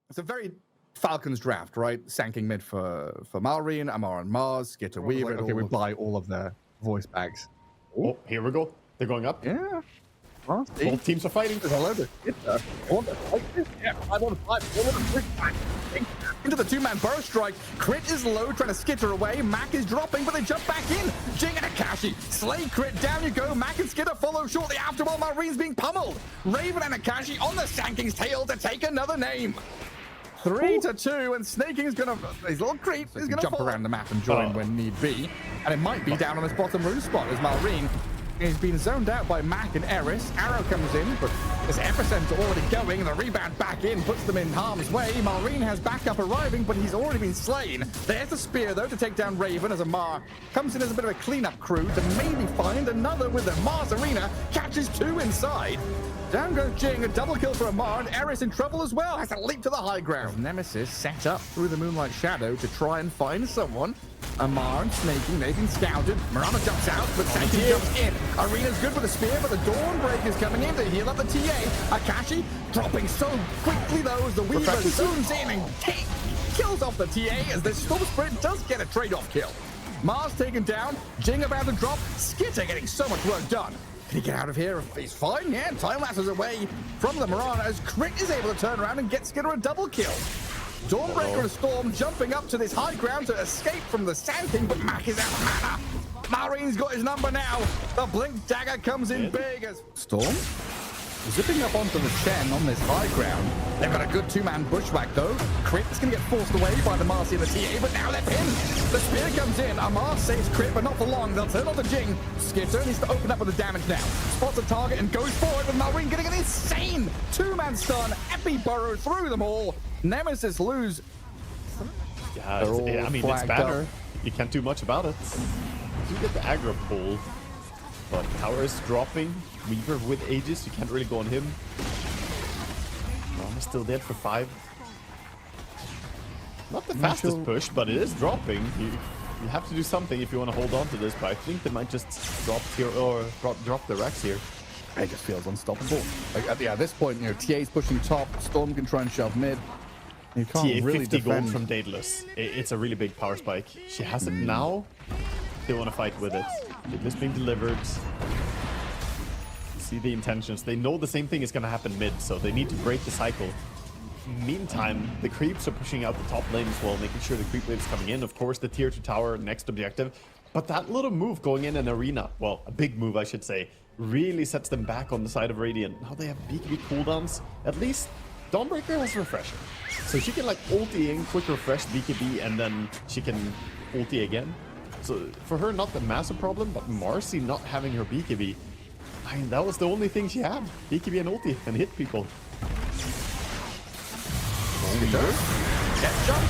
It's a very Falcons draft, right? Sanking mid for Malrine, Amar and Mars, get a Weaver. Like, okay, we buy all of their voice bags. Oh, here we go. They're going up. Yeah. Well, Both teams are fighting. There's a load of shit there. I want to fight this. Yeah, 5-on-5. Into the two-man burst strike. Crit is low, trying to skitter away. Mac is dropping, but they jump back in. Jing and Akashi. Slay Crit, down you go. Mac and Skitter follow shortly after while Marine's being pummeled. Raven and Akashi on the Sanking's tail to take another name. 3-2, and Snaking's gonna, his little creep is gonna jump around the map and join when need be. And it might be down on this bottom roof spot as Malrine is being zoned out by Mac and Eris. Arrow comes in, but this epicenter already going. The rebound back in puts them in harm's way. Malrine has backup arriving, but he's already been slain. There's the spear, though, to take down Raven as Amar comes in as a bit of a cleanup crew to maybe find another with the Mars Arena. Catches two inside. Down goes Jing, a double kill for Amar, and Eris in trouble as well, has to leap to the high ground. Nemesis set up through the Moonlight Shadow to try and find someone. Amar and Snaking, they've been scouted. Murano jumps out, but Snaking jumps in. Arena's good with the spear, but the Dawnbreaker's coming in to heal up the TA. Akashi dropping so quickly, though, as the Weaver zooms in and kills off the TA as the Storm Spirit does get a trade-off kill. Mars taken down, Jing about to drop, Skitter getting so much work done. Can he get out of here? He's fine, yeah. Time lapses away from the Murano as Crit is able to turn around and get Skitter a double kill. Dawnbreaker and Storm jumping up to this high ground to escape from the Sand King, but Mac is out of mana. Malrine's got his number now. The Blink Dagger comes in big as Storm zipping up onto the Chen on this high ground. They've got a good two-man bushwhack, though. Crit's going to get forced away by the Marcy and the TA, but now they're pinned. The spear comes in. Amar saves Crit, but not for long. They'll turn on to Jing. Skitter needs to open up with the damage now. Spots a target and goes forward, with Malrine getting an insane two-man stun. Epi burrow through them all. Nemesis lose. Yeah, I mean, it's banner. You can't do much about it. You get the aggro pull, but power is dropping. Weaver with Aegis, you can't really go on him. Ron is still dead for 5. Not the fastest push, but it is dropping. You have to do something if you want to hold on to this, but I think they might just drop here or drop the Rex here. It just feels unstoppable. Like, at this point, you know, TA's pushing top. Storm can try and shove mid. You can't TA really 50 defend. gold from Daedalus. It's a really big power spike. She has it now. They want to fight with it. Daedalus being delivered. See the intentions. They know the same thing is going to happen mid, so they need to break the cycle. Meantime, the creeps are pushing out the top lane as well, making sure the creep wave is coming in. Of course, the tier 2 tower, next objective. But that little move going in an arena, well, a big move, I should say, really sets them back on the side of Radiant. Now they have BKB cooldowns. At least Dawnbreaker has Refresher. So she can like ulti in, quick refresh BKB, and then she can ulti again. So for her, not the massive problem, but Marcy not having her BKB, I mean, that was the only thing she had. BKB and ulti and hit people. Skitter. Get jump.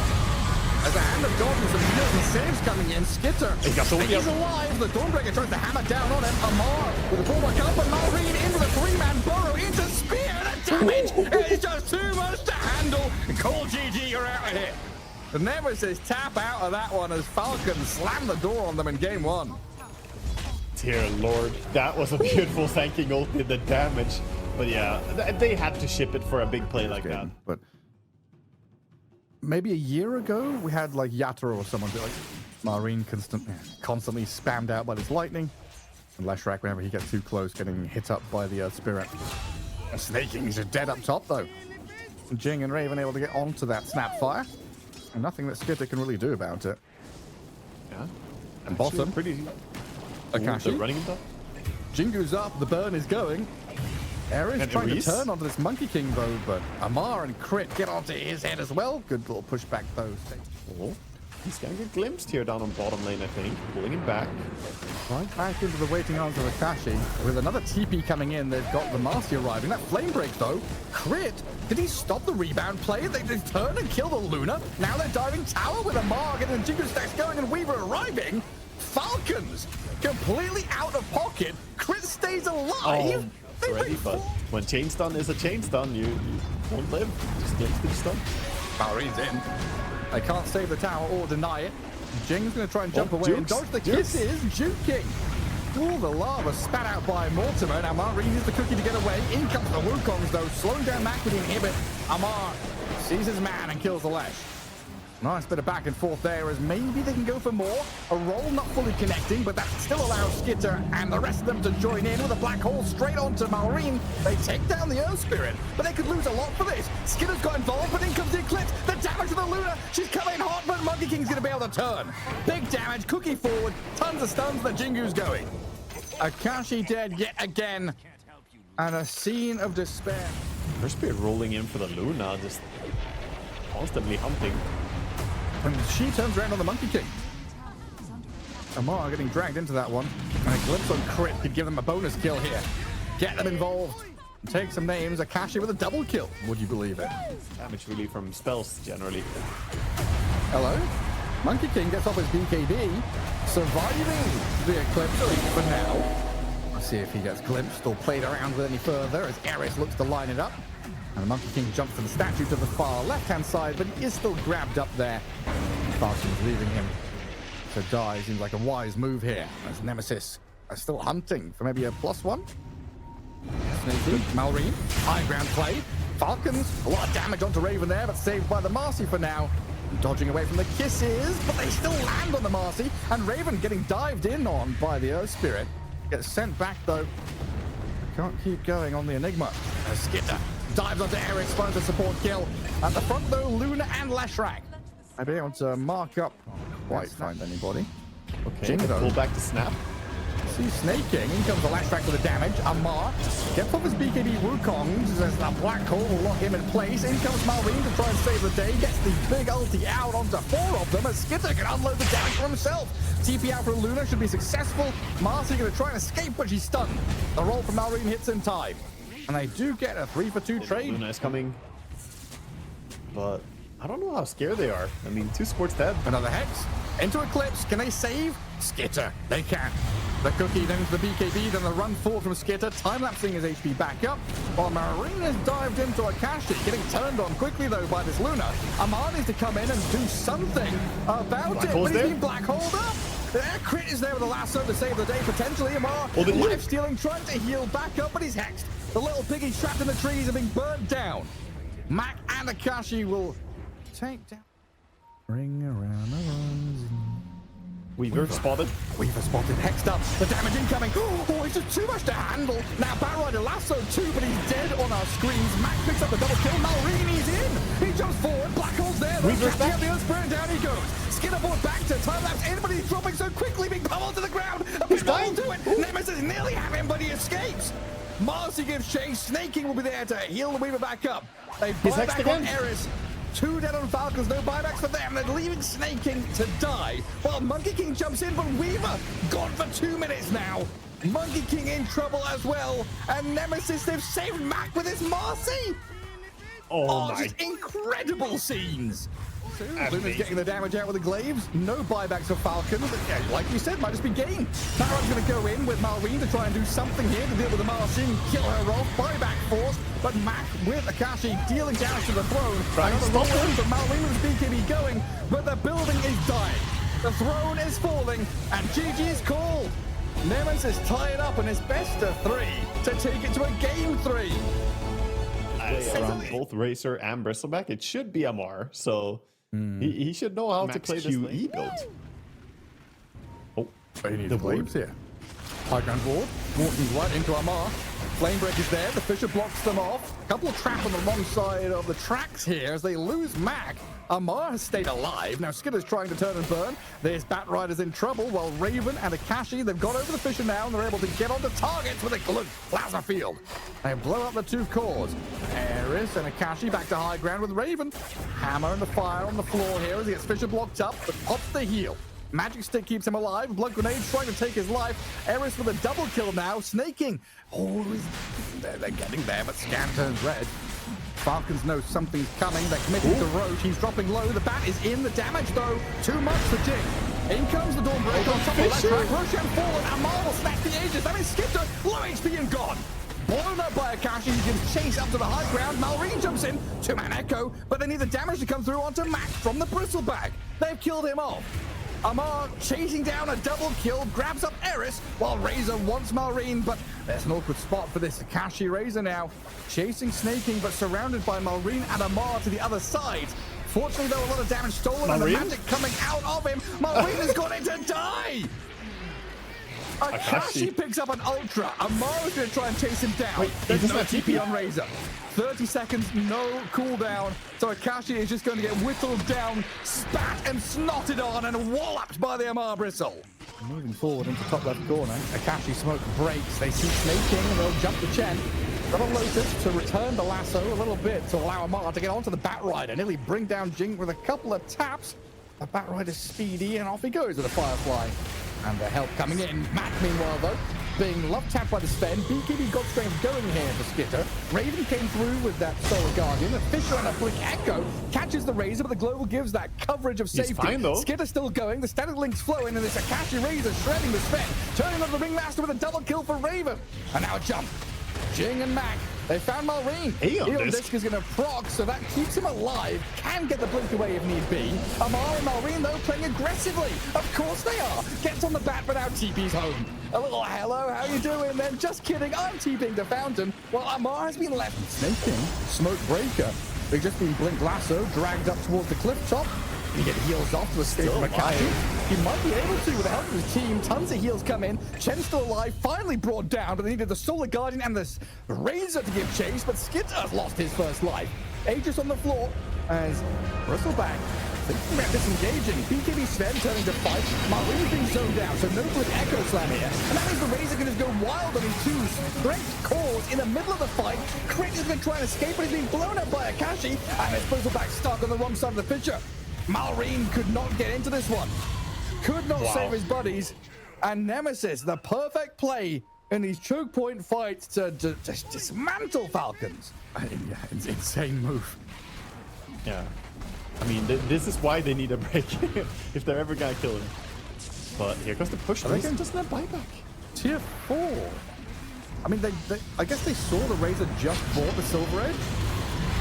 As a hand of God with some million saves coming in. Skitter. He's alive. The Dawnbreaker tries to hammer down on him. Amar with a pullback up, and Malrine into the three-man burrow into spear. The damage is just too much to handle. Cold GG, you're out of here. The Nemesis tap out of that one as Falcons slam the door on them in game 1. Dear Lord, that was a beautiful thanking ult, did the damage. But yeah, they had to ship it for a big play like that. But maybe a year ago, we had like Yatoro or someone be like, Malrine constantly spammed out by this lightning. And Leshrac, whenever he gets too close, getting hit up by the spirit. Snaking, he's dead up top though. Jing and Raven able to get onto that Snapfire. And nothing that Skitter can really do about it. Yeah. And bottom. Pretty. Akashi. Running him up. Jingu's up, the burn is going. Ares trying to turn onto this Monkey King though, but Amar and Crit get onto his head as well. Good little pushback though. Oh, he's gonna get glimpsed here down on bottom lane, I think. Pulling him back. Right back into the waiting arms of Akashi. With another TP coming in, they've got the Marcy arriving. That flame break though. Crit, did he stop the rebound play? They turn and kill the Luna. Now they're diving tower with Amar getting the Jingu stacks going and Weaver arriving. Falcons completely out of pocket. Crit stays alive. Oh, ready, but when chain stun is a chain stun, you won't live. Just get the stun. Malrine's in. They can't save the tower or deny it. Jing's going to try and jump away and dodge the kisses. Juking. All the lava spat out by Mortimer. Now Amar uses the cookie to get away. In comes the Wukongs though, slowing down Mac with the inhibit. Amar sees his man and kills the Lesh. Nice bit of back and forth there as maybe they can go for more. A roll not fully connecting, but that still allows Skitter and the rest of them to join in with a black hole straight onto Malrine. They take down the Earth Spirit, but they could lose a lot for this. Skitter's got involved, but in comes the Eclipse. The damage to the Luna. She's coming hot, but Monkey King's going to be able to turn. Big damage, Cookie forward, tons of stuns, the Jingu's going. Akashi dead yet again. And a scene of despair. Earth Spirit rolling in for the Luna, just constantly humping. And she turns around on the Monkey King. Amar getting dragged into that one. And a glimpse on Crit could give them a bonus kill here. Get them involved. Take some names. Akashi with a double kill. Would you believe it? Damage really from spells, generally. Hello? Monkey King gets off his BKB. Surviving the Eclipse for now. Let's see if he gets glimpsed or played around with any further as Eris looks to line it up. And the Monkey King jumps to the statue to the far left-hand side, but he is still grabbed up there. FALCONS leaving him to die. Seems like a wise move here. As Nemesis are still hunting for maybe a +1. Sneaky, Malrine, high ground play. FALCONS, a lot of damage onto Raven there, but saved by the Marcy for now. Dodging away from the kisses, but they still land on the Marcy. And Raven getting dived in on by the Earth Spirit. Gets sent back, though. Can't keep going on the Enigma. Skitter dives onto Eris, finds a support kill. At the front, though, Luna and Leshrac. I'd be able to mark up. Quite find anybody. Okay, pull back to snap. See snaking. In comes the Leshrac with the damage. Amar gets off his BKB Wukongs as the black hole will lock him in place. In comes Malrine to try and save the day. Gets the big ulti out onto 4 of them as Skitter can unload the damage for himself. TP out for Luna should be successful. Marcy going to try and escape, but she's stunned. The roll from Malrine hits in time. And they do get a 3-for-2 trade. Luna is coming. But I don't know how scared they are. I mean, 2 supports dead. Another Hex. Into Eclipse. Can they save? Skitter. They can. The cookie, then the BKB, then the run forward from Skitter. Time-lapsing his HP back up. While Marine has dived into Akashi. Getting turned on quickly, though, by this Luna. Amar needs to come in and do something about it. But he's been black holed up. Crit is there with the lasso to save the day, potentially. Amar life-stealing, trying to heal back up, but he's hexed. The little piggy trapped in the trees are being burnt down. Mac and Akashi will take down. Ring around the roses. Weaver spotted. Weaver spotted, hexed up. The damage incoming. Oh, it's just too much to handle. Now Batrider lasso too, but he's dead on our screens. Mac picks up the double kill. Malrini's in. He jumps forward. Black hole's there. Weaver's back. The Earth Spirit, down he goes. Skinner board back to time lapse in, but he's dropping so quickly, being pummeled to the ground. He's dying. To it. Nemesis nearly have him, but he escapes. Marcy gives chase. Snaking will be there to heal the Weaver back up. They buy back on Eris. 2 dead on FALCONS, no buybacks for them. They're leaving Snaking to die. While Monkey King jumps in, but Weaver gone for 2 minutes now. Monkey King in trouble as well. And Nemesis, they've saved Mac with his Marcy. Oh my. Just incredible scenes. Luna's getting the damage out with the glaives. No buybacks for FALCONS. Yeah, like you said, might just be game. Baron's going to go in with Malrine to try and do something here to deal with the Marcy and kill her off. Buyback force, but Mac with Akashi dealing damage to the throne. Another roll in from Malrine with his BKB going, but the building is dying. The throne is falling, and GG's called. Nemesis tie it up in his best of 3 to take it to a game 3. Around both Racer and Bristleback, it should be Amar, so he should know how to play this QE build. Oh, he needs the glaives here. High ground board, walking right into Amar. Flamebreak is there, the Fisher blocks them off. A couple of traps on the wrong side of the tracks here as they lose Mac. Amar has stayed alive. Now Skitter's trying to turn and burn. There's Batrider's in trouble while Raven and Akashi, they've got over the Fisher now and they're able to get onto targets with a plasma field. They blow up the 2 cores. Eris and Akashi back to high ground with Raven. Hammer and the fire on the floor here as he gets Fisher blocked up, but pops the heal. Magic Stick keeps him alive. Blood Grenade trying to take his life. Eris with a double kill now. Snaking. Oh, they're getting there, but Scan turns red. FALCONS know something's coming. They're committing to Roach. He's dropping low. The bat is in. The damage, though, too much for Jing. In comes the Dawnbreaker on top of the left track. Roshan fallen. Amar will snatch the Aegis. That is Skitter. Low HP and gone. Blown up by Akashi. He gives chase up to the high ground. Malrine jumps in. 2-man echo. But they need the damage to come through onto Mac from the Bristleback. They've killed him off. Amar chasing down a double kill, grabs up Eris, while Razor wants Malrine, but there's an awkward spot for this. Akashi Razor now chasing, snaking, but surrounded by Malrine and Amar to the other side. Fortunately, though, a lot of damage stolen and the magic coming out of him. Malrine has gone in to die! Akashi picks up an Ultra. Amar is going to try and chase him down. Wait, there's no TP TP on Razor. 30 seconds, no cooldown. So Akashi is just going to get whittled down, spat and snotted on, and walloped by the Amar Bristle. Moving forward into top left corner. Akashi smoke breaks. They see snaking and they'll jump the Chen. Got a Lotus to return the lasso a little bit to allow Amar to get onto the Batrider. Nearly bring down Jing with a couple of taps. The Batrider's speedy and off he goes with a Firefly. And the help coming in. Matt, meanwhile, though, being love tapped by the Sven. BKB got strength going here for Skitter. Raven came through with that Solar Guardian. The Fisher and a Blink Echo catches the Razor, but the Global gives that coverage of safety. He's fine, though. Skitter still going. The static link's flowing, and this Akashi Razor shredding the Sven. Turning on the Ringmaster with a double kill for Raven. And now a jump. Jing and Mac. They found Malrine. Eon Disc is going to proc, so that keeps him alive. Can get the blink away if need be. Amar and Malrine, though, playing aggressively. Of course they are. Gets on the bat, but now TP's home. A little hello, how you doing then? Just kidding, I'm TPing to Fountain. While Amar has been left snaking. Smoke Breaker. They've just been blink lasso, dragged up towards the cliff top. He get heals off to escape from Akashi. He might be able to with the help of his team. Tons of heals come in. Chen's still alive, finally brought down, but they needed the Solar Guardian and this Razor to give chase, but Skitter's lost his first life. Aegis on the floor as Bristleback thinking about disengaging. BKB Sven turning to fight. Malrine's being zoned down, so no good Echo Slam here. And that means the Razor can just go wild on his two strength cores in the middle of the fight. Crit is going to try and escape, but he's being blown up by Akashi, and his Bristleback stuck on the wrong side of the picture. Malrine could not get into this one. Could not save his buddies. And Nemesis, the perfect play in these choke point fights to dismantle Falcons. Yeah, it's an insane move. Yeah. I mean, this is why they need a break if they're ever going to kill him. But here goes the push. Razor doesn't have buyback. Tier 4. I mean, I guess they saw the Razor just bought the Silver Edge.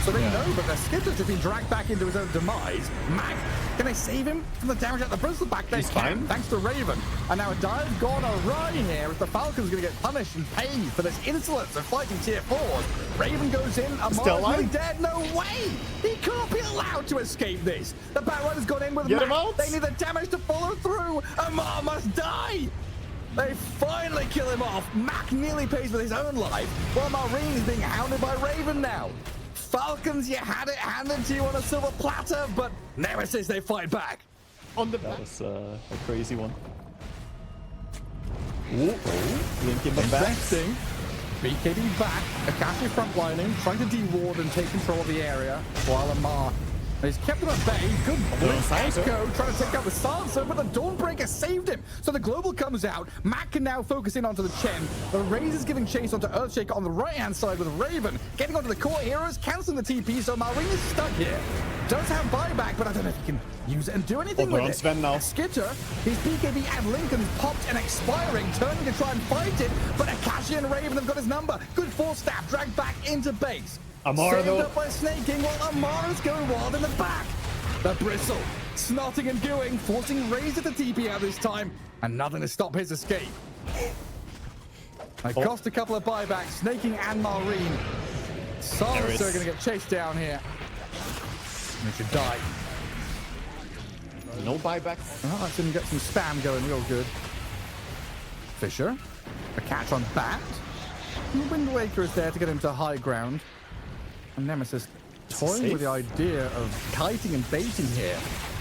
So they know, but their Skitter's just been dragged back into his own demise. Mag, can they save him from the damage at the Bristleback? They can, thanks to Raven. And now a dive gone awry here as the Falcons going to get punished and paid for this insolence of fighting tier 4s. Raven goes in, Amar's really dead. No way! He can't be allowed to escape this. The Batrider's gone in with Mag. They need the damage to follow through. Amar must die! They finally kill him off. Mac nearly pays with his own life, while Malrine is being hounded by Raven now. Falcons, you had it handed to you on a silver platter, but Nemesis, they fight back. On the back. That was a crazy one. Link in the back. BKB back. Akashi frontlining, trying to de-ward and take control of the area, while Amar He's kept him at bay. Good blink. Echo trying to take out the Sansa, but the Dawnbreaker saved him. So the Global comes out. Matt can now focus in onto the Chen. The Razor's giving chase onto Earthshaker on the right-hand side with Raven. Getting onto the core heroes, canceling the TP, so Malrine is stuck here. Does have buyback, but I don't know if he can use it and do anything with it. Sven now. Skitter, his BKB and Lincoln's popped and expiring, turning to try and fight it, but Akashi and Raven have got his number. Good force stab, dragged back into base. Amara, saved up by snaking while Amara's going wild in the back. The Bristle, snotting and gooing, forcing Razor to TP out this time, and nothing to stop his escape. It cost a couple of buybacks, snaking and Malrine. Sansa are going to get chased down here. They should die. No buyback. Oh, that's going to get some spam going real good. Fisher, a catch on Bat. Wind Waker is there to get him to high ground. And Nemesis toying with the idea of kiting and baiting here.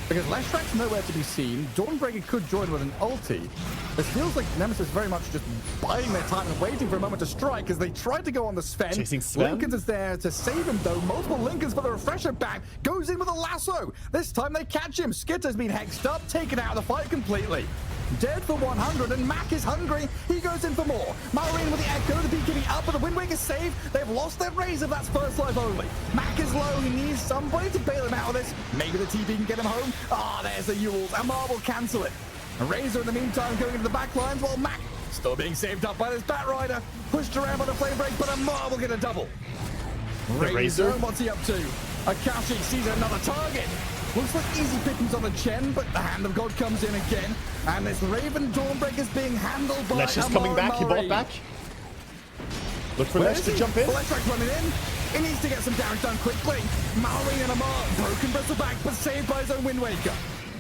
Because Leshrack's nowhere to be seen. Dawnbreaker could join with an ulti. This feels like Nemesis very much just biding their time and waiting for a moment to strike as they tried to go on the Sven. Lincoln is there to save him though. Multiple Lincolns, but the Refresher back goes in with a lasso. This time they catch him. Skitter's been hexed up, taken out of the fight completely. Dead for 100, and Mac is hungry. He goes in for more. Malrine with the Echo, the BKB up, but the Wind Waker save. They've lost their Razor, that's first life only. Mac is low, he needs somebody to bail him out of this. Maybe the TP can get him home. Ah, there's the Yules. Amar will cancel it. Razor in the meantime going into the back lines, while Mac still being saved up by this Batrider. Pushed around by the flame break, but Amar will get a double. Razor, what's he up to? Akashi sees another target. Looks like easy pickings on a Chen, but the Hand of God comes in again. And this Raven Dawnbreaker is being handled by Lesh is coming back. He bought back. Look for Lesh to jump in. Electric's running in. He needs to get some damage done quickly. Mallory and Amar broken bristleback, but saved by his own Wind Waker.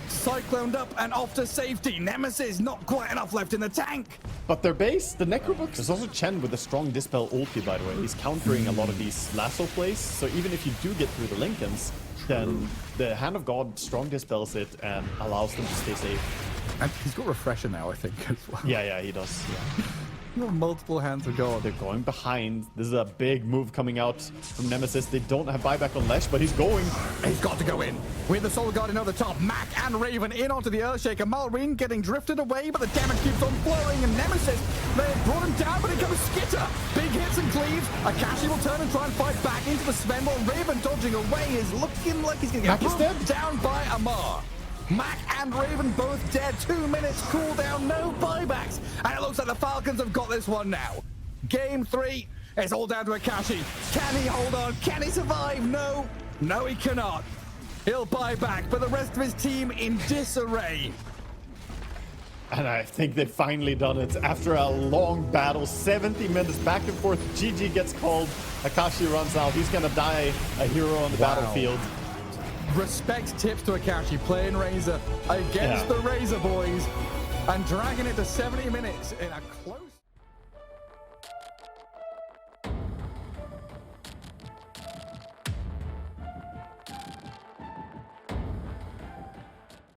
Cycloned up and off to safety. Nemesis not quite enough left in the tank. But their base, the Necrobook, there's also Chen with a strong Dispel ulti, by the way. He's countering a lot of these lasso plays. So even if you do get through the Lincolns, then the Hand of God strong Dispels it and allows them to stay safe. And he's got Refresher now, I think, as well. Yeah, he does. Yeah. Multiple Hands of God. They're going behind. This is a big move coming out from Nemesis. They don't have buyback on Lesh, but he's going. He's got to go in. With the Soul Guardian on the top, Mac and Raven in onto the Earthshaker. Malrine getting drifted away, but the damage keeps on flowing. And Nemesis, they have brought him down, but here comes Skitter. Big hits and cleaves. Akashi will turn and try and fight back into the Sven, while Raven dodging away is looking like he's going to get brought down by Amar. Mac and Raven both dead. 2 minutes cooldown, no buybacks. And it looks like the Falcons have got this one now. Game 3, it's all down to Akashi. Can he hold on? Can he survive? No, he cannot. He'll buy back, but the rest of his team in disarray. And I think they've finally done it. After a long battle, 70 minutes back and forth, GG gets called. Akashi runs out. He's going to die a hero on the battlefield. Respect tips to Akashi playing Razor against the Razor boys and dragging it to 70 minutes in a close